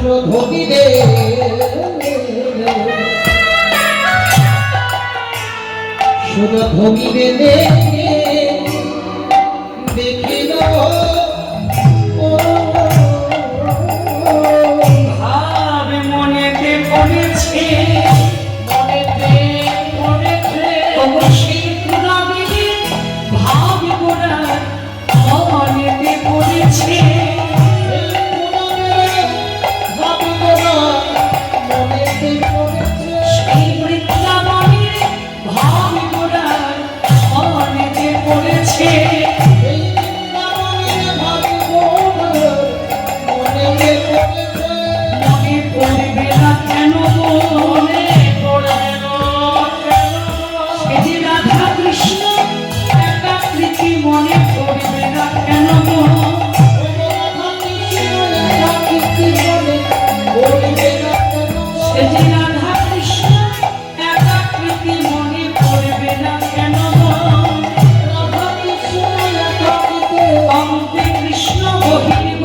ধোবি রে শুনো ধোবি রে দেখে ভাব মনেতে পড়েছে অবশ্যই পুরাবিনী ভাব গোড়া মনেতে পড়েছে সেই বৃন্দাবনের ভাব গোড়া মনেতে পড়েছে মনে পড়বে না কেন মনে পড়বে না সে যে রাধা কৃষ্ণ একাকৃতি মনে পড়বে না কেন সে যে রাধা কৃষ্ণ একাকৃতি মনে পড়বে না কেন অন্তে কৃষ্ণ বহির্গ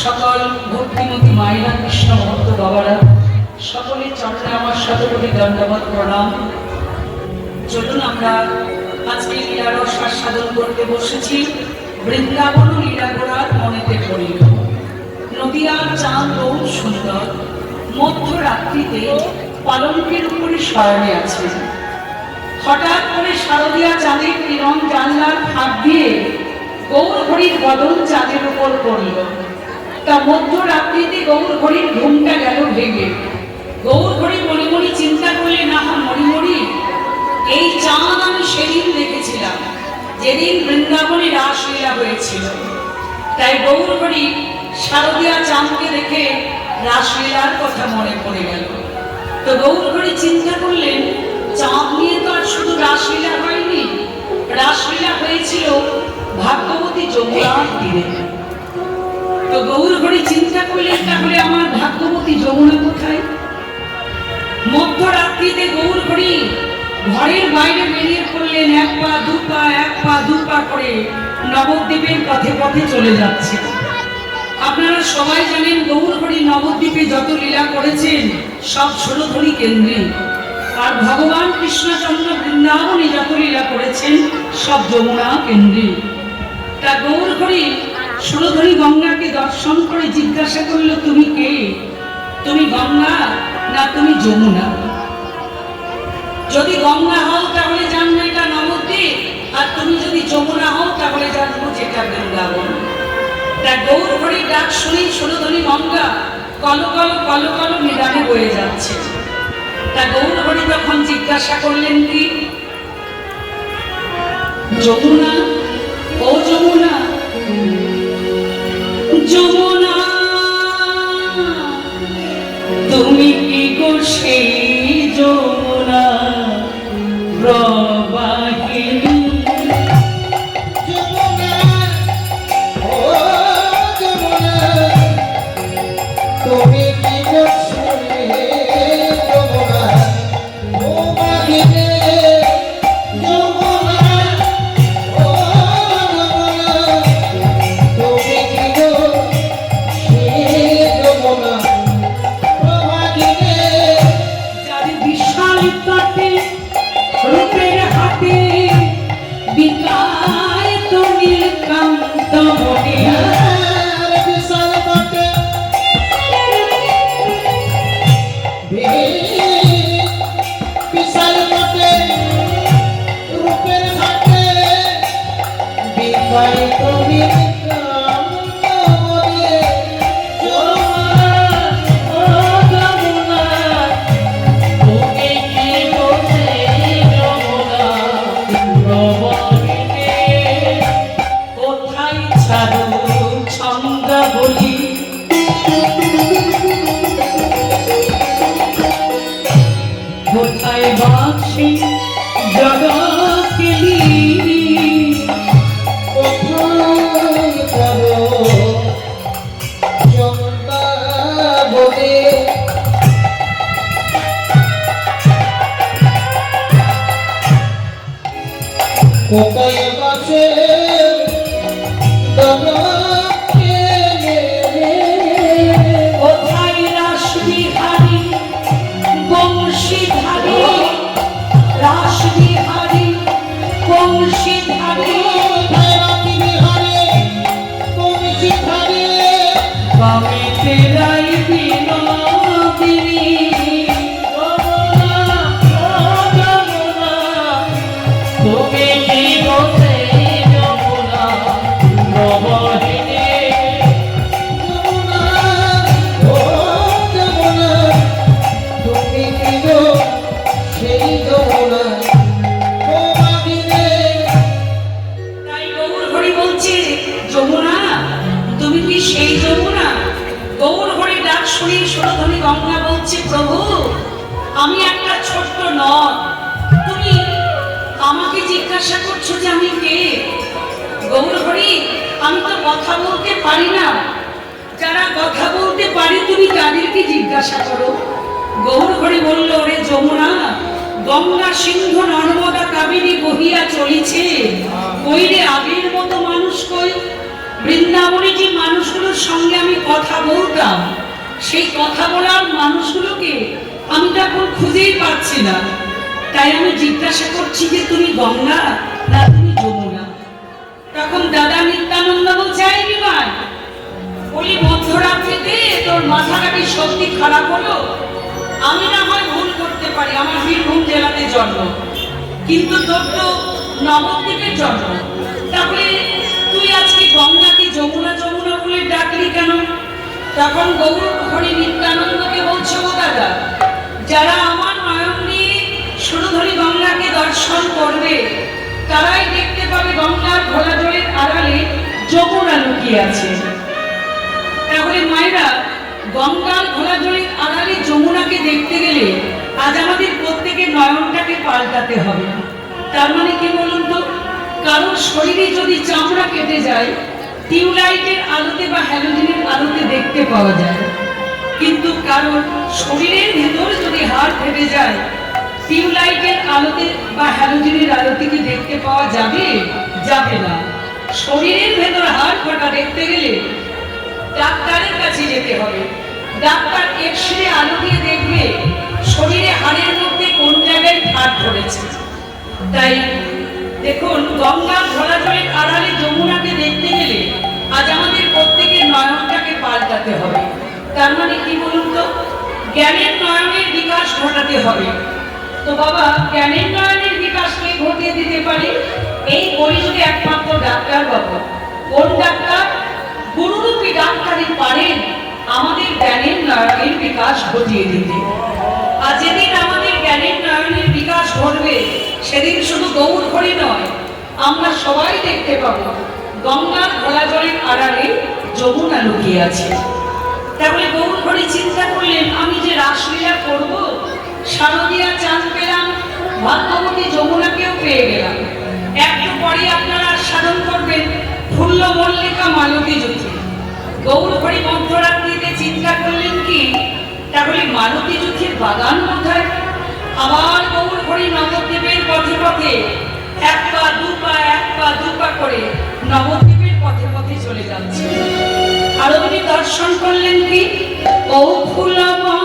সকল ভক্তিমতী মায়েরা কৃষ্ণ ভক্ত বাবারা সকলের চরণে আমার শতকোটি দণ্ডবত প্রণাম। চলুন আমরা আজকে লীলারস আস্বাদন করতে বসেছি। বৃন্দাবন লীলাগোড়ার মনেতে পড়িল। নদিয়ার চাঁদ বহু সুন্দর, মধ্যরাত্রিতে পালঙ্কের উপরে শয়নে আছে। হঠাৎ করে শারদীয়া চাঁদের কিরণ জানলার ফাঁক দিয়ে গৌর হরির বদন চাঁদের উপর পড়ল। তা মধ্যরাত্রিতে গৌর হরির ঘুমটা গেল ভেঙে। গৌর হরি মনে মনে চিন্তা করলেন, আহা মরিমরি, এই চাঁদ আমি সেদিন দেখেছিলাম যেদিন বৃন্দাবনে রাসলীলা হয়েছিল। তাই গৌর হরি শারদীয়া চাঁদকে দেখে রাসলীলার কথা মনে পড়ে গেল। তো গৌর হরি চিন্তা করলেন, চাঁদ নিয়ে তো আর শুধু রাসলীলা হয়নি, রাসলীলা হয়েছিল ভাগ্যবতী যমুনার তীরে। তো গৌর হরি চিন্তা করলেন, তাহলে আমার ভাগ্যবতী যমুনা কোথায়? মধ্যরাত্রিতে গৌর হরি ঘরের বাইরে বেরিয়ে পড়লেন। এক পা দু পা করে নবদ্বীপের পথে পথে চলে যাচ্ছে। আপনারা সবাই জানেন গৌর হরি নবদ্বীপে যত লীলা করেছেন সব ষোলধরী কেন্দ্রে, আর ভগবান কৃষ্ণচন্দ্র বৃন্দাবনে যত লীলা করেছেন সব যমুনা কেন্দ্রে। তা গৌর হরি ষোলধরী গঙ্গাকে দর্শন করে জিজ্ঞাসা করল, তুমি কে? তুমি গঙ্গা না তুমি যমুনা? যদি গঙ্গা হও তাহলে জানবো এটা নবদ্বীপ, আর তুমি যদি যমুনা হও তাহলে জানবো যেটা বৃন্দাবন। তা গৌর হরি ডাক শুনেই ষোলধরী গঙ্গা কল কল কল কল নিদানে বয়ে যাচ্ছে। তা গৌর হরি তখন জিজ্ঞাসা করলেন, কি যমুনা? ও যমুনা, যমুনা তুমি কি গো সেই যমুনা প্রবাহিনী? তুমি কি করছিলে যমুনা প্রবাহিনী? যমুনা ও যমুনা তুমি কি করছিলে যমুনা প্রবাহিনী? তাই তুমি কান্ত মনে কোথায় ছাড়ো ছন্দ বলি কোথায় বাঁশি জগৎকেলি কোথায় করো চন্দা বলে কোথায় বাসে কোথায় রাসবিহারী বংশীধারী রাসবিহারী বংশীধারী বামে তেরাই বিনোদিনী তুমি কি বসে যমুনা নবহিনী তাই গৌর হরি বলছে যমুনা তুমি কি সেই যমুনা গৌর হরি ডাক শুনি সুরধনী গঙ্গা বলছে প্রভু আমি একটা ছোট্ট নদ তুমি আমাকে জিজ্ঞাসা করছো যে আমি কে গৌর হরি আমি তো কথা বলতে পারি না যারা কথা বলতে পারে তুমি তাদেরকে জিজ্ঞাসা করো গৌর হরি বলল রে যমুনা গঙ্গা সিন্ধু নর্মদা কাবেরী বহিয়া চলেছে কই রে আগের মতো মানুষ কই বৃন্দাবনে যে মানুষগুলোর সঙ্গে আমি কথা বলতাম সেই কথা বলার মানুষগুলোকে আমি তো এখন খুঁজেই পাচ্ছি না তাই আমি জিজ্ঞাসা করছি যে তুমি গঙ্গা না তুমি যমুনা তখন দাদা নিত্যানন্দ বলছে এই বিমান বলি মধ্যরাত্রিতে তোর মাথাটা কি সত্যি খারাপ হলো আমি না হয় ভুল করতে পারি আমার বীরভূম জেলাতে জন্ম কিন্তু তোর তো নবদ্বীপের জন্ম তাহলে তুই আজকে গঙ্গাকে যমুনা যমুনা বলে ডাকলি কেন তখন গৌর হরি নিত্যানন্দকে বলছে ও দাদা যারা আমার নয়ন নিয়ে সুরধনী গঙ্গাকে দর্শন করবে তারাই দেখতে পাবে গঙ্গার ঘোলা জলের আড়ালে যমুনা লুকিয়ে আছে তাহলে মায়েরা গঙ্গার ঘোলা জলের আড়ালে যমুনাকে দেখতে গেলে আজ আমাদের প্রত্যেকের নয়নটাকে পাল্টাতে হবে তার মানে কি বলুন তো কারোর শরীরে যদি চামড়া কেটে যায় টিউবলাইটের আলোতে বা হ্যালোজেনের আলোতে দেখতে পাওয়া যায় কিন্তু কারোর শরীরের ভেতর যদি হাড় ফেটে যায় টিউবলাইটের আলোতে বা হ্যালোজেনের আলোতে কি দেখতে পাওয়া যাবে যাবে না শরীরের ভেতর হাড় ফাটা দেখতে গেলে ডাক্তারের কাছে যেতে হবে ডাক্তার এক্সরে আলো দিয়ে দেখবে শরীরে হাড়ের মধ্যে কোন জায়গায় ফাট ধরেছে তাই দেখুন গঙ্গার ঘোলা জলের আড়ালে যমুনাকে দেখতে গেলে আজ আমাদের প্রত্যেকের নয়নটাকে পাল্টাতে হবে তার মানে কি বলুন তো জ্ঞানের নয়নের বিকাশ ঘটাতে হবে তো বাবা জ্ঞানের নয়নের বিকাশকে ঘটিয়ে দিতে পারে এই কলিযুগে একমাত্র ডাক্তার বাবা কোন ডাক্তার গুরুরূপী ডাক্তারই পারেন আমাদের জ্ঞানের নয়নের বিকাশ ঘটিয়ে দিতে আর যেদিন আমাদের জ্ঞানের নয়নের বিকাশ ঘটবে সেদিন শুধু গৌর হরি নয় আমরা সবাই দেখতে পাবো গঙ্গার ঘোলা জলের আড়ালে যমুনা লুকিয়ে আছে তাহলে গৌর হরি চিন্তা করলেন আমি যে রাসলীলা করব শারদীয়া চাঁদ পেলাম ভাগ্যবতী যমুনাকেও পেয়ে গেলাম একটু পরে আপনারা সাধন করবেন ফুল্ল মল্লিকা মালতী জ্যোতি গৌর হরি মধ্যরাত্রিতে চিন্তা করলেন কি তাহলে মালতী জ্যোতির বাগান কোথায় আবার গৌর হরি নবদ্বীপের পথে পথে এক পা দু পা করে নবদ্বীপের পথে পথে চলে যাচ্ছে আর উনি দর্শন করলেন কি ও ফুলবানা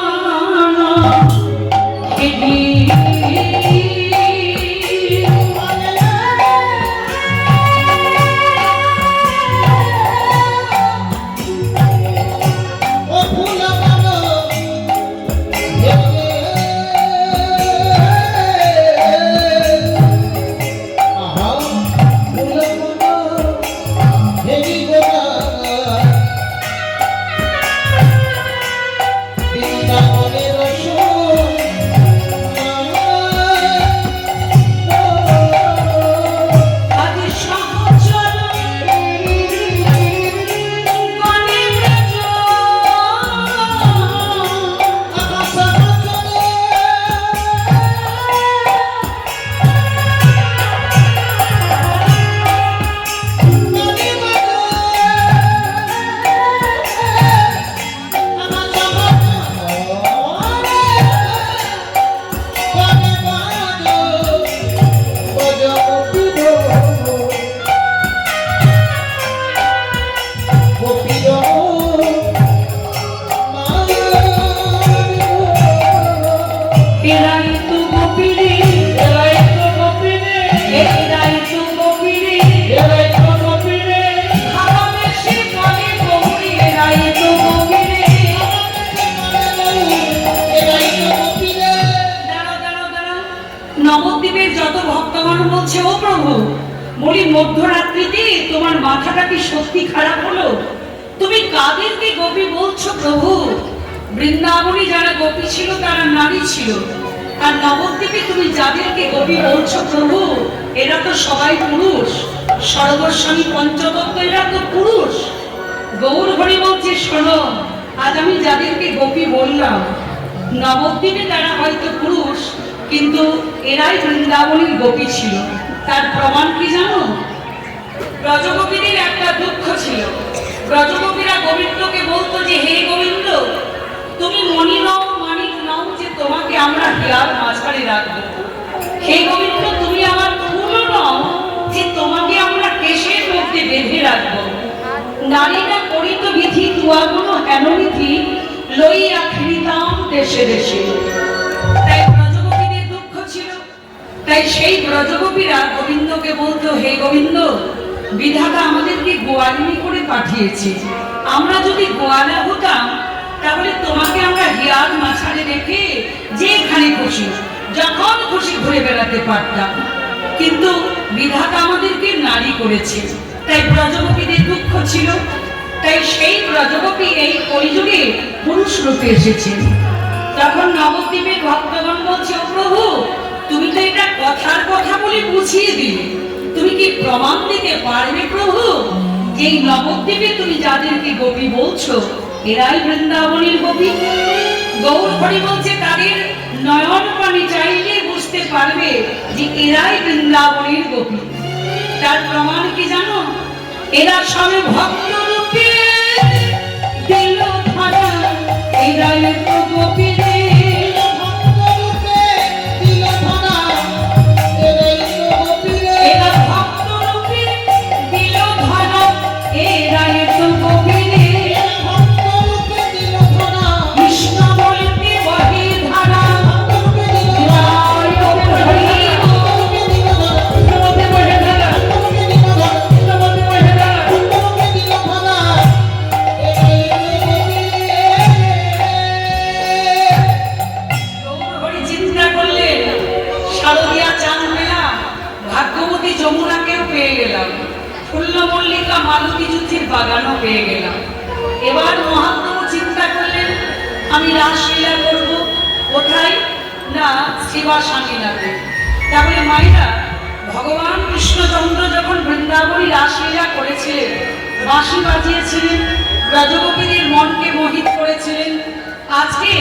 বলি মধ্যরাত্রিতে তোমার মাথাটা কি সত্যি খারাপ হলো? তুমি কাদেরকে গোপী বলছো প্রভু? বৃন্দাবনে যারা গোপী ছিল তারা নারী ছিল, আর নবদ্বীপে তুমি যাদেরকে গোপী বলছো প্রভু এরা তো সবাই পুরুষ। সর্বস্বামী পঞ্চতত্ত্ব এরা তো পুরুষ। গৌর হরি বলছে শোনো, আজ আমি যাদেরকে গোপী বললাম নবদ্বীপে তারা হয়তো পুরুষ, কিন্তু এরাই বৃন্দাবনের গোপী ছিল। তার প্রমাণ কি জানো? ব্রজগোপীদের একটা দুঃখ ছিল। ব্রজগোপীরা গোবিন্দকে বলতো যে হে গোবিন্দ, তুমি মণি নও, মানিক নও যে তোমাকে আমরা হিয়ার মাঝারে রাখবো। হে গোবিন্দ, তুমি আমার ফুল নও যে তোমাকে আমরা কেশের মধ্যে বেঁধে রাখবো। নারীরা করিত বিধি তুয়া কোনো হেনবিধি লইয়া ফিরিতাম দেশে দেশে। তাই ব্রজগোপীদের দুঃখ ছিল। তাই সেই ব্রজগোপীরা গোবিন্দকে বলতো হে গোবিন্দ, বিধাতা আমাদেরকে গোয়ালিনী করে পাঠিয়েছে। আমরা যদি গোয়ালা হতাম তাহলে তোমাকে আমরা হিয়ার মাঝারে রেখে যেখানে খুশি যখন খুশি ঘুরে বেড়াতে পারতাম, কিন্তু বিধাতা আমাদেরকে নারী করেছে। তাই ব্রজগোপীদের দুঃখ ছিল। তাই সেই ব্রজগোপী এই কলিযুগে পুরুষ রূপে এসেছেন। তখন নবদ্বীপের ভক্তগণ বলছে ও প্রভু, তুমি তো এটা কথার কথা বলে বুঝিয়ে দিলে, তুমি কি প্রমাণ দিতে পারবে প্রভু যে এই নবদ্বীপে তুমি যাদেরকে গোপী বলছো এরাই বৃন্দাবনের গোপী? গৌর হরি বলছে তাদের নয়ন পানি চাইলে বুঝতে পারবে যে এরাই বৃন্দাবনের গোপী। তার প্রমাণ কি জানো? এরা সবে ভক্ত রূপে দিল ধরা, এরাই তো গোপী রে। এরা ভক্ত রূপে দিল ধরা, এরাই তো গোপী রে। কৃষ্ণ বলতে বহে ধারা, যমুনাকেও পেয়ে গেলাম, ফুল্লমল্লিকা মালতী জ্যোতির বাগানও পেয়ে গেলাম। এবার মহাপ্রভু চিন্তা করলেন আমি রাসলীলা করব কোথায়? না শ্রীবাসানীনাথে। তাহলে মায়েরা, ভগবান কৃষ্ণচন্দ্র যখন বৃন্দাবনী রাসলীলা করেছিলেন, বাঁশি বাজিয়েছিলেন, ব্রজগোপীদের মনকে মোহিত করেছিলেন, আজকে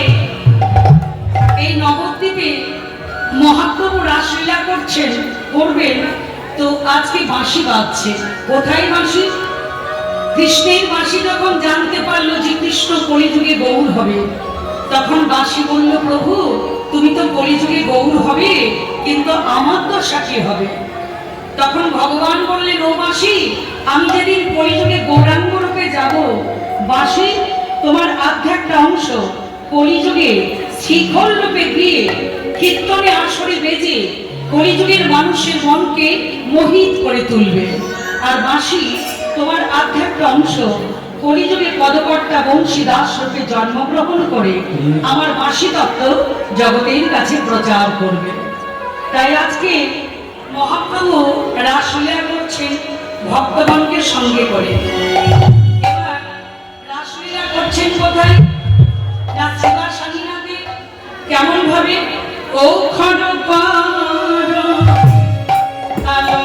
এই নবদ্বীপে মহাপ্রভু রাসলীলা করবেন, তো আজকে বাঁশি বাজছে। কোথায় বাঁশি? কৃষ্ণের বাঁশি যখন জানতে পারলো যে কৃষ্ণ কলিযুগে গৌর হবে, তখন বাঁশি বলল প্রভু তুমি তো কলিযুগে গৌর হবে, কিন্তু আমার দশা কি হবে? তখন ভগবান বললেন ও বাঁশি, আমি যেদিন কলিযুগে গৌরাঙ্গ রূপে যাব, বাঁশি তোমার আধ্যাত্মিক অংশ কলিযুগে শিখর রূপে গিয়ে কীর্তনে আসরে বেজে কলিযুগের মানুষের মনকে মোহিত করে তুলবে। আর বাঁশি তোমার আধ্যাত্মিক অংশ কলিযুগে পদকর্তা বংশী দাস রূপে জন্মগ্রহণ করে আমার বাঁশি তত্ত্ব জগতের কাছে প্রচার করবে। তাই আজকে মহাপ্রভু রাসলীলা করছেন ভক্তগণকে সঙ্গে করে। এবার রাসলীলা করছেন কোথায়? না শ্রীবাসানীনাথে। কেমন ভাবে? ও খড়গপুর আলো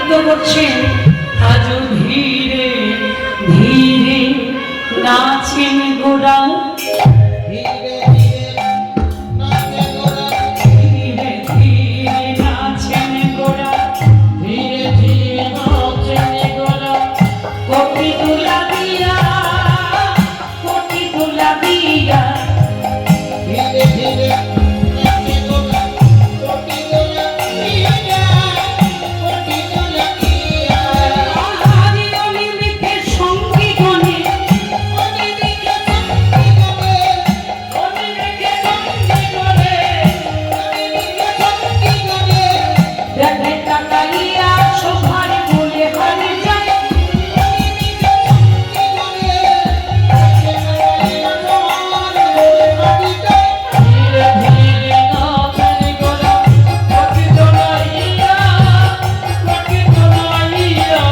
নৃত্য করছেন আজ ধীরে ধীরে নাচেন গোরা ধীরে ধীরে নাচে গোরা ধীরে ধীরে নাচেন গোরা ধীরে ধীরে নাচে গোরা কোটি তুলা দিয়া ধীরে ধীরে নাচে গোরা কোটি গোলা দিয়া কোটি গোলা দিয়া আহারি অনিমিকে সঙ্গী গণে অনিমিকে সঙ্গী গণে অনিমিকে সঙ্গী গণে অনিমিকে সঙ্গী গণে দেখে তাকাইয়া শোভার বলে হারে যায় অনিমিকে সঙ্গী গণে দেখে তাকাইয়া তোমার বলে হারি যায় ধীরে ধীরে নাচেন গোরা কোটি তোলাইয়া কোটি তোলাইয়া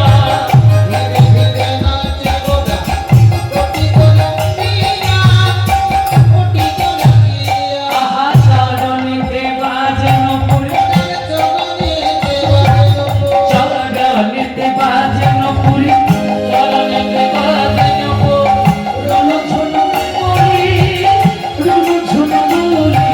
ধীরে ধীরে নাচে গোরা কোটি গোলা দিয়া কোটি গোলা দিয়া আহা চরণেতে বাজেন পুরি চরণে দেওয়ার উপর চরণেতে বাজেন পুরি চরণেতে বাজেন রণ ঝুনু পুরি রণ ঝুনু পুরি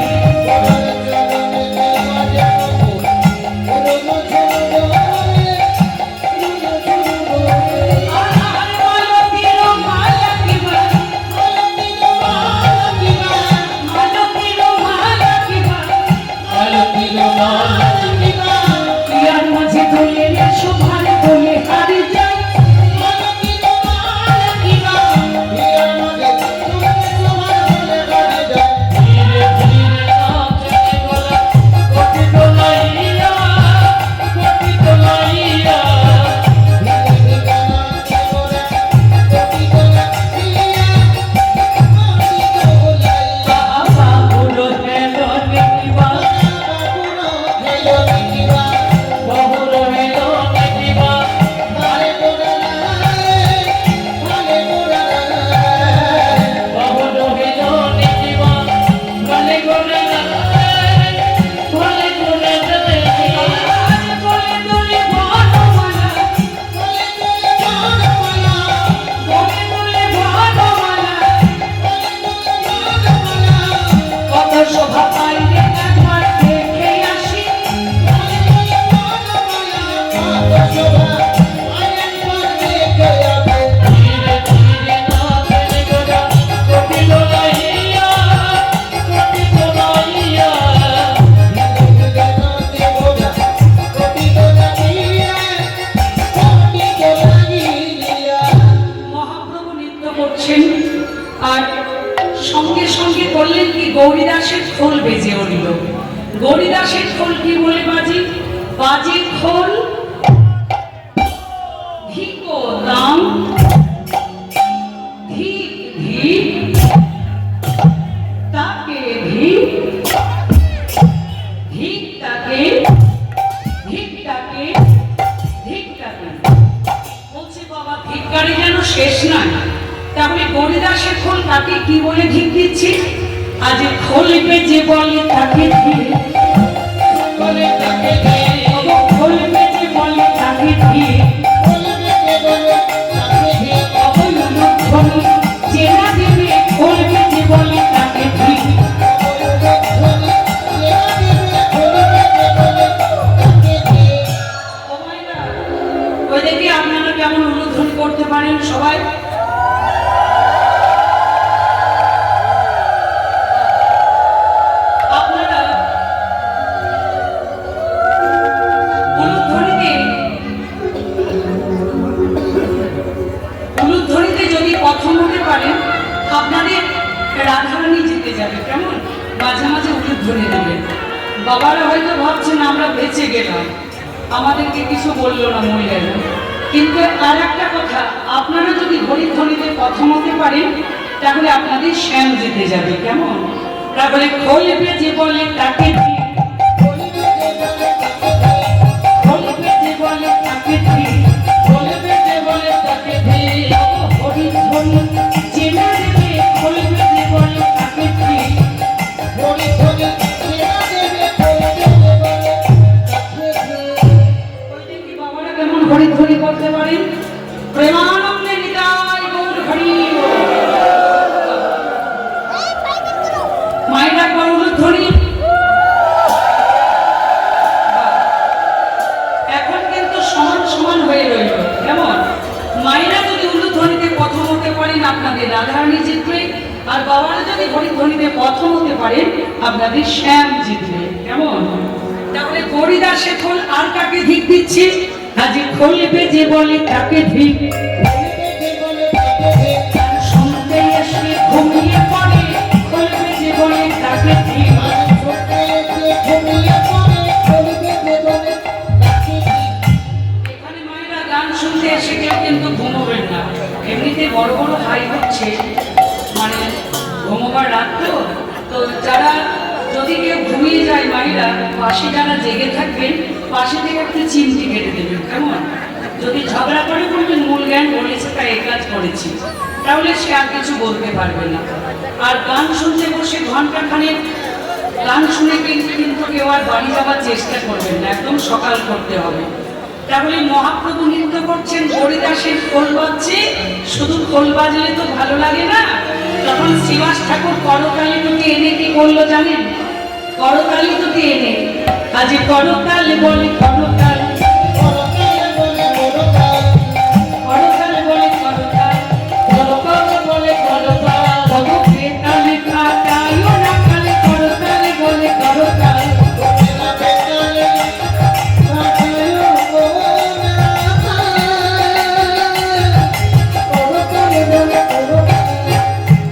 আর মালতীর মালকিবা মালতীর মালকিবা ইয়ার মাঝে দোলে শোভার দোলে হারি যায় ধীরে ধীরে নাচেন গোরা কোটি তোলাইয়া কোটি তোলাইয়া বাবা গুলো হেলো নিবা বহুর হেলো নিবা বহুর হেলো নিবা গলে গলে গলে গলে গলে গলে বনমালা গলে গলে বনমালা কত শোভা পাইলে একবার দেখে আসি ধীরে ধীরে নাচেন গোরা কোটি তোলাইয়া কোটি তোলাইয়া মহাপ্রভু নৃত্য করছেন আর সঙ্গে সঙ্গে করলেন কি গৌরীদাসের খোল বেজে উঠল গৌরীদাসের খোল কি বলে বাজি বাজে খোল ধিকো দাম ধিক ধিক তাকে ধিক ধিক তাকে ধিক তাকে ধিক তাকে বলছে বাবা ধিক্কারে যেন শেষ নয় তাহলে গৌরীদাসের খোল তাকে কি বলে ধিক দিচ্ছে আজ খোল বেজে বলে তাকে ধিক বলে তাকে ধিক খোল বেজে বলে তাকে ধিক চেনা দেবে খোল বেজে বলে তাকে ধিক ওই দেখি আপনারা কেমন অনুধ্বনি করতে পারেন সবাই আপনারা উলুধ্বনিতে যদি প্রথম হতে পারেন আপনাদের রাধারানী জিতে যাবে কেমন মাঝে মাঝে উলুধ্বনি দেবেন বাবারা হয়তো ভাবছেন আমরা বেঁচে গেলাম আমাদেরকে কিছু বললো না মহিলারা কিন্তু আর একটা কথা আপনারা যদি হরিধ্বনিতে প্রথম হতে পারেন তাহলে আপনাদের শ্যাম জিতে যাবে কেমন তাহলে খোল বেজে বলে তাকে ধিক খোল বেজে বলে তাকে ধিক খোল বেজে বলে তাকে ধিক হরিধ্বনি চেনা দেবে খোল বেজে বলে তাকে ধিক ওই দেখি বাবারা কেমন হরিধ্বনি করতে পারেন? প্রেমানন্দে নিতাই গৌর হরি বল। মায়েরা গৌরধ্বনি। এখন কিন্তু সমান সমান হয়ে রইল। কেমন? মায়েরা যদি উলুধ্বনিতে প্রথম হতে পারেন আপনাদের রাধারানী জিতবে, আর বাবারা যদি হরিধ্বনিতে প্রথম হতে পারেন আপনাদের শ্যাম জিতবে। কেমন? তাহলে হরিদাসে খোল আর কাকে ধিক দিচ্ছে? আজ খোলবে যে বলে তাকে ধিক, শুনতে এসে ঘুমিয়ে পড়ে, খোলবে যে বলে তাকে ধিক। এখানে মায়েরা গান শুনতে এসে কেউ কিন্তু ঘুমোবেন না। এমনিতে বড় বড় হাই হচ্ছে, মানে ঘুমোবার রাত তো। তো যারা যদি কেউ ঘুমিয়ে যায় মায়েরা, পাশে যারা জেগে থাকবেন পাশে থেকে একটু চিমটি কেটে দেবেন। কেমন? যদি ঝগড়া করে বলবেন মূল জ্ঞান বলেছে তাই এই কাজ করেছি, তাহলে সে আর কিছু বলতে পারবে না। আর গান শুনতে বসে ঘন্টা খানেক গান শুনে কিন্তু কেউ আর বাড়ি যাওয়ার চেষ্টা করবেন না, একদম সকাল করতে হবে। তাহলে মহাপ্রভু নৃত্য করছেন, হরিদাসের খোল বাজছে। শুধু খোল বাজলে তো ভালো লাগে না, তখন শ্রীবাস ঠাকুর করতালি দুটি এনে কি করলো জানেন? করতালি দুটি এনে আজ করতাল বলে করতাল, করতাল বলে করতাল, করতাল বলে করতাল, ভগবে তালে কাটায়ও না কালে, করতাল বলে করতাল।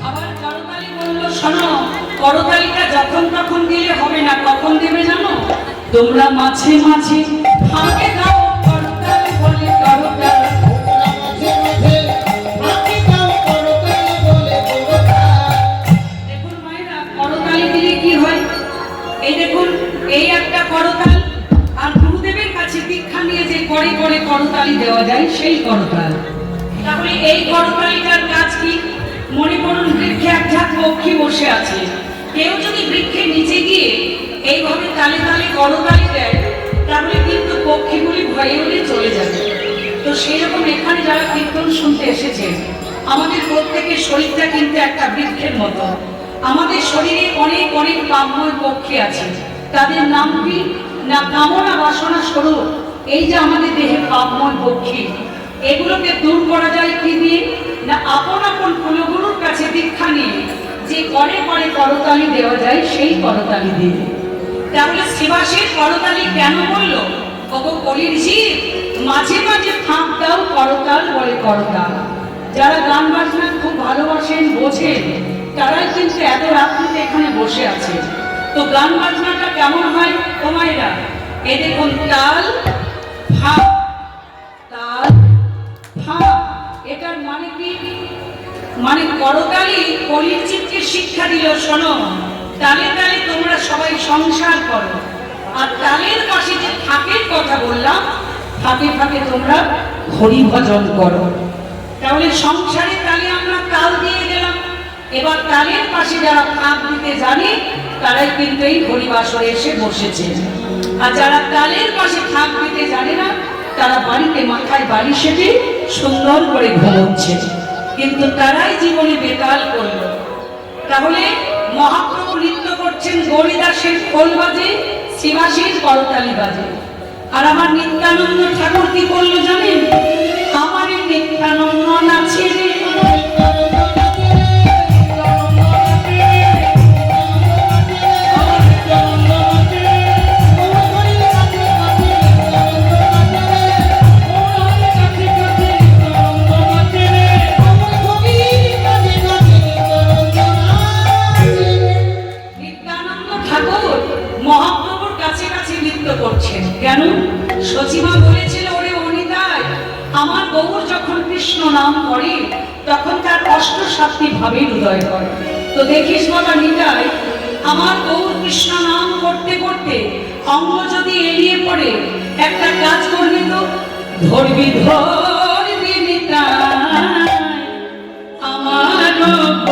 আবার করতালি বললো, শোনো, করতালিটা যখন তখন দিলে হবে না, কখন দেবে জানো? তোমরা মাঝে মাঝে ফাঁকে দাও, করতাল বলে করতাল। দেখুন মায়েরা, করতালি দিলে কি হয়? এই দেখুন, এই একটা করতাল, আর গুরুদেবের কাছে দীক্ষা নিয়ে যে করে করে করতালি দেওয়া যায় সেই করতাল। তাহলে এই করতালিটার কাজ কি? মনে করুন বৃক্ষে এক ঝাঁক পক্ষী বসে আছে, কেউ যদি বৃক্ষের নিচে গিয়ে এইভাবে তালে তালে করতালি দেয়, তাহলে কিন্তু পক্ষীগুলি ভয়ে উড়ে চলে যাবে। তো সেই রকম এখানে যারা কীর্তন শুনতে এসেছে, আমাদের প্রত্যেকের শরীরটা কিন্তু একটা বৃক্ষের মতো। আমাদের শরীরে অনেক অনেক পাপময় পক্ষী আছে। তাদের নাম কি? না কামনা বাসনা স্বরূপ এই যে আমাদের দেহে পাপময় পক্ষী, এগুলোকে দূর করা যায় কি দিয়ে? না আপন আপন কুলগুরুর কাছে দীক্ষা নিয়ে যে করে করে করতালি দেওয়া যায় সেই করতালি দিয়ে। তাহলে শ্রীবাসের করতালি কেন বললো? ওগো কলির জীব, মাঝে মাঝে ফাঁক দাও, করতাল বলে করতাল। যারা গান বাজনা খুব ভালোবাসেন, বোঝেন, তারাই কিন্তু এত রাত্রিতে এখানে বসে আছে। তো গান বাজনাটা কেমন হয় তোমায়রা? এ দেখুন, তাল ফাঁক, তাল ফাঁক, এটার মানে কি? মানে করতালি কলির চিত্তে শিক্ষা দিল, শোনো, তালে তালে তোমরা সবাই সংসার করো, আর তালের পাশে যে ফাঁকের কথা বললাম, ফাঁকে ফাঁকে তোমরা হরি ভজন করো। তাহলে সংসারের তালে আমরা তাল দিয়ে দিলাম, এবার তালের পাশে যারা ফাঁক দিতে জানে তারাই কিন্তু এই হরিবাসরে এসে বসেছে। আর যারা তালের পাশে ফাঁক দিতে জানে না, তারা বাড়িতে মাথায় বাড়ি সেটে সুন্দর করে ঘুমোচ্ছে, কিন্তু তারাই জীবনে বেতাল করল। তাহলে মহাপ্রভু নৃত্য করছেন, হরিদাসের খোল বাজে, শ্রীবাসের করতালি বাজে। আর আমার নিত্যানন্দ ঠাকুর কি করলো জানেন? আমার নিত্যানন্দ নাচে রে, করছেন কেন? সচিমা বলেছিল, ওরে অনিতাই, আমার গৌর যখন কৃষ্ণ নাম করে তখন তার অষ্ট সাতটি ভাবের উদয় হয়। তো দেখিস বাবা নিতাই, আমার গৌর কৃষ্ণ নাম করতে করতে অঙ্গ যদি এড়িয়ে পড়ে, একটা কাজ করবি তো, ধরবি ধরবি নিতাই আমার গৌর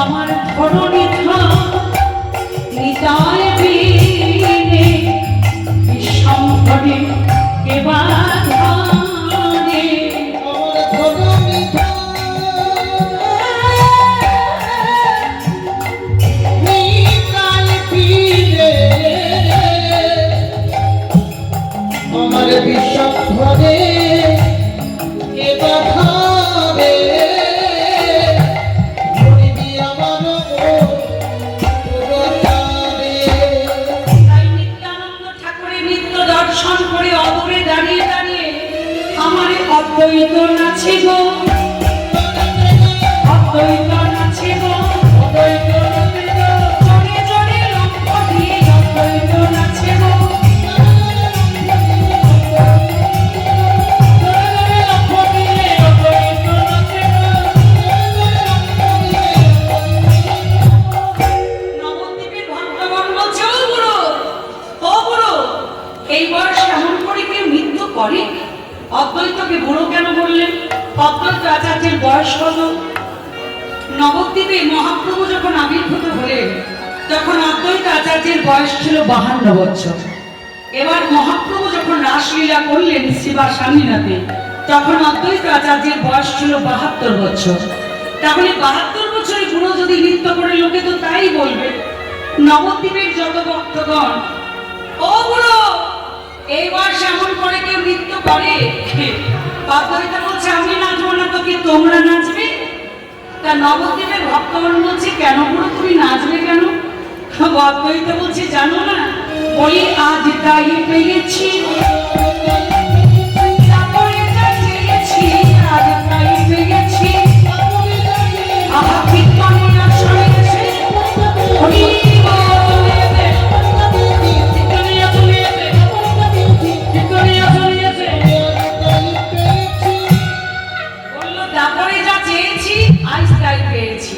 আমার ধরণী নিতায় বিনে বিশ্বম্ভরে এবার ধরে আমার বিশ্বাস ভরে এবার হবে মরিবি আমার তাই নিত্যানন্দ ঠাকুরের নিত্য দর্শন করে অদূরে দাঁড়িয়ে দাঁড়িয়ে আমার অদ্বৈত নাচে গো অদ্বৈত নাচে গো অদ্বৈত নাচে গো জোরে জোরে লক্ষ্য দিয়ে অদ্বৈত নাচে গো জোরে জোরে লক্ষ্য দিয়ে অদ্বৈত নাচে গো। নবদ্বীপের ভক্তগণ বলছে, ও বুড়ো, এই বয়সে এমন করে কেউ নৃত্য করে? অদ্বৈতকে বুড়ো কেন বললেন? অদ্বৈত আচার্যের বয়স কত? নবদ্বীপে মহাপ্রভু যখন আবির্ভূত হলেন তখন অদ্বৈত আচার্যের বয়স ছিল 52 বছর। এবার মহাপ্রভু যখন রাসলীলা করলেন শিবা স্বামীনাথে তখন অদ্বৈত আচার্যের বয়স ছিল 72 বছর। তাহলে 72 বছরে বুড়ো যদি নৃত্য করে লোকে তো তাই বলবে। নবদ্বীপের যত ভক্তগণ, ও বুড়ো, এই বয়সে এমন করে কেউ নৃত্য করে? অদ্বৈত বলছে, আমি নাচবো না তো কি তোমরা নাচবে? তা নবদ্বীপের ভক্তগণ বলছে, কেন বুড়ো তুমি নাচবে কেন? অদ্বৈত বলছে, জানো না, বলি আজ তাই পেয়েছি তারপরে যা চেয়েছি, আজ তাই পেয়েছি। আহা কীর্তনে আসরে এসে হরি বলে দে, কীর্তনে আসরে এসে, কীর্তনে আসরে এসে বললো, তারপরে যা চেয়েছি আজ তাই পেয়েছি।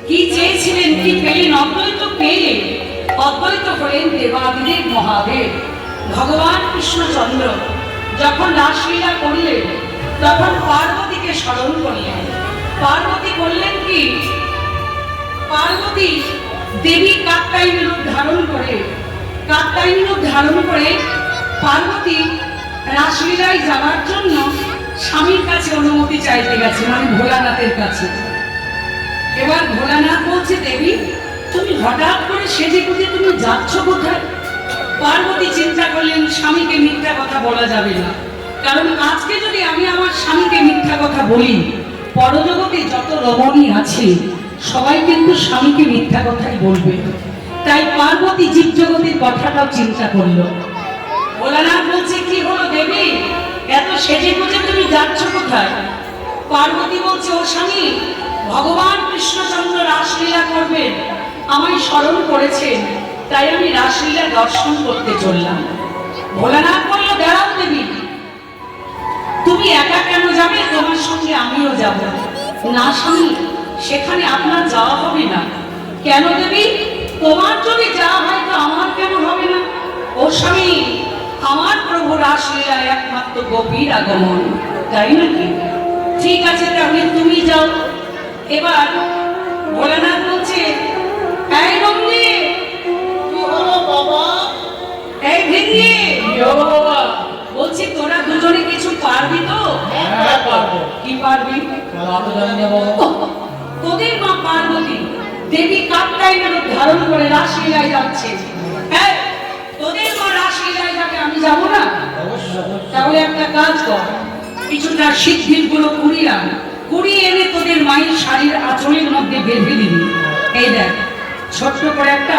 কি চেয়েছিলেন, কি পেলেন? অদ্বৈত পেলেন। অদ্বৈত হলেন দেবাদিদেব মহাদেব ভগবান কৃষ্ণচন্দ্র। যখন রাসলীলা করলেন তখন পার্বতীকে স্মরণ করলেন। পার্বতী বললেন কি, পার্বতী দেবী কাত্যায়নী রূপ ধারণ করে, কাত্যায়নী রূপ ধারণ করে পার্বতী রাসলীলায় যাওয়ার জন্য স্বামীর কাছে অনুমতি চাইতে গেছে, মানে ভোলানাথের কাছে। এবার ভোলানাথ বলছে, দেবী তুমি হঠাৎ করে সেজে গুজে তুমি যাচ্ছ কোথায়? পার্বতী চিন্তা করলেন, স্বামীকে মিথ্যা কথা বলা যাবে না, কারণ আজকে যদি আমি আমার স্বামীকে মিথ্যা কথা বলি, পরজগতে যত রমণী আছে সবাই কিন্তু স্বামীকে মিথ্যা কথাই বলবে। তাই পার্বতী জীবজগতের কথাটাও চিন্তা করলো। ভোলানাথ বলছে, কি হলো দেবী, এত সেজে গুজে তুমি যাচ্ছ কোথায়? পার্বতী বলছে, ও স্বামী, ভগবান কৃষ্ণচন্দ্র রাসলীলা করবেন, আমায় স্মরণ করেছেন, তাই আমি রাসলীলা দর্শন করতে চললাম। ভোলানাথ বলল, দাঁড়াও দেবী, তুমি একা কেন যাবে? তোমার সঙ্গে আমিও যাব। না স্বামী, সেখানে আপনার যাওয়া হবে না। কেন দেবী? তোমার যদি যাওয়া হয় তো আমার কেন হবে না? ও স্বামী, আমার প্রভু রাসলীলায় একমাত্র গোপীর আগমন, তাই নাকি? ঠিক আছে, তাহলে তুমি যাও। এবার ভোলানাথ বলছে, এই নন্দী, কি হলো বাবা? এই ভিন্দি, বলছি তোরা দুজনে কিছু পারবি তো? হ্যাঁ পারবো। কি পারবি? আমি জানি না বাবা। তোদের মা পার্বতী দেবী কাত্যায়নী রূপ ধারণ করে রাসলীলায় যাচ্ছে। হ্যাঁ, তোদের মা রাসলীলায় যাবে, আমি যাব না? অবশ্যই। তাহলে একটা কাজ কর, কিছুটা সিদ্ধির গুলো কুড়িয়ে এনে তোদের মায়ের শাড়ির আঁচলের মধ্যে বেঁধে দিবি। এই দেখ, ছোট্ট করে একটা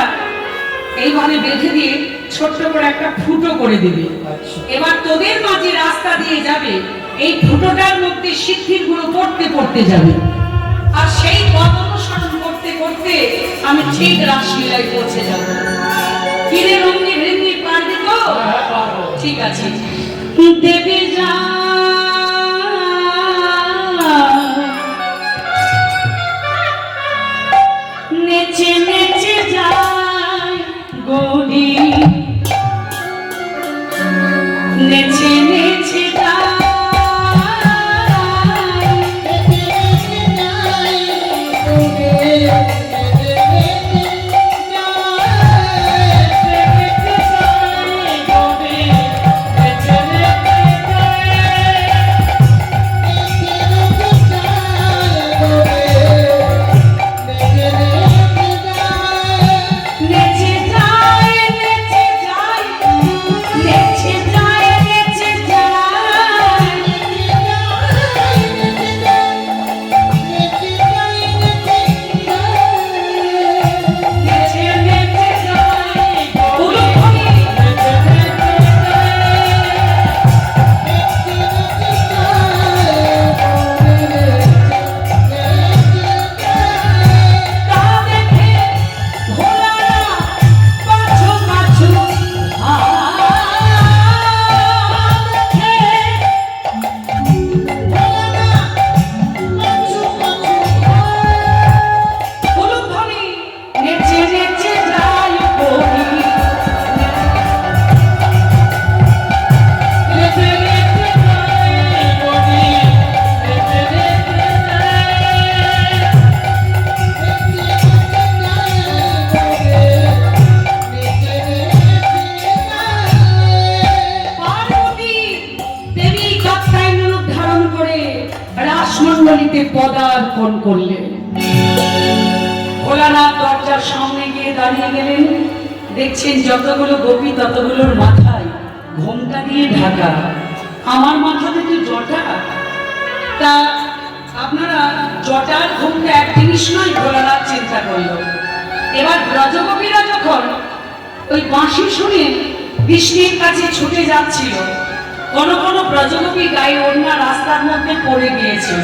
এইভাবে বেঁধে দিয়ে ছোট্ট করে একটা ফুটো করে দিবি। এবার তোদের মা যে রাস্তা দিয়ে যাবে, এই ফুটোটার মধ্যে সিদ্ধির গুলো পড়তে পড়তে যাবে, আর সেই পথ অনুসরণ করতে করতে আমি ঠিক রাসলীলায় পৌঁছে যাব। কিরে রঙ্গি ভেঙ্গি পারবি তো? ঠিক আছে। দেবী যা নেচে নেচে যায় গৌরী, নেচে নেচে যায় পদার্পণ করলেন। ভোলানাথ দরজার সামনে গিয়ে দাঁড়িয়ে গেলেন। দেখছেন যতগুলো গোপী ততগুলোর মাথায় ঘোমটা দিয়ে ঢাকা। আমার মাথাতে তো জটা। তা আপনারা জটার ঘোমটা এক জিনিস নয়, ভোলানাথ চিন্তা করল। এবার ব্রজগোপীরা যখন ওই বাঁশি শুনে বিষ্ণুর কাছে ছুটে যাচ্ছিল, কোন কোন ব্রজগোপী গায়ে ওড়না রাস্তার মধ্যে পড়ে গিয়েছিল।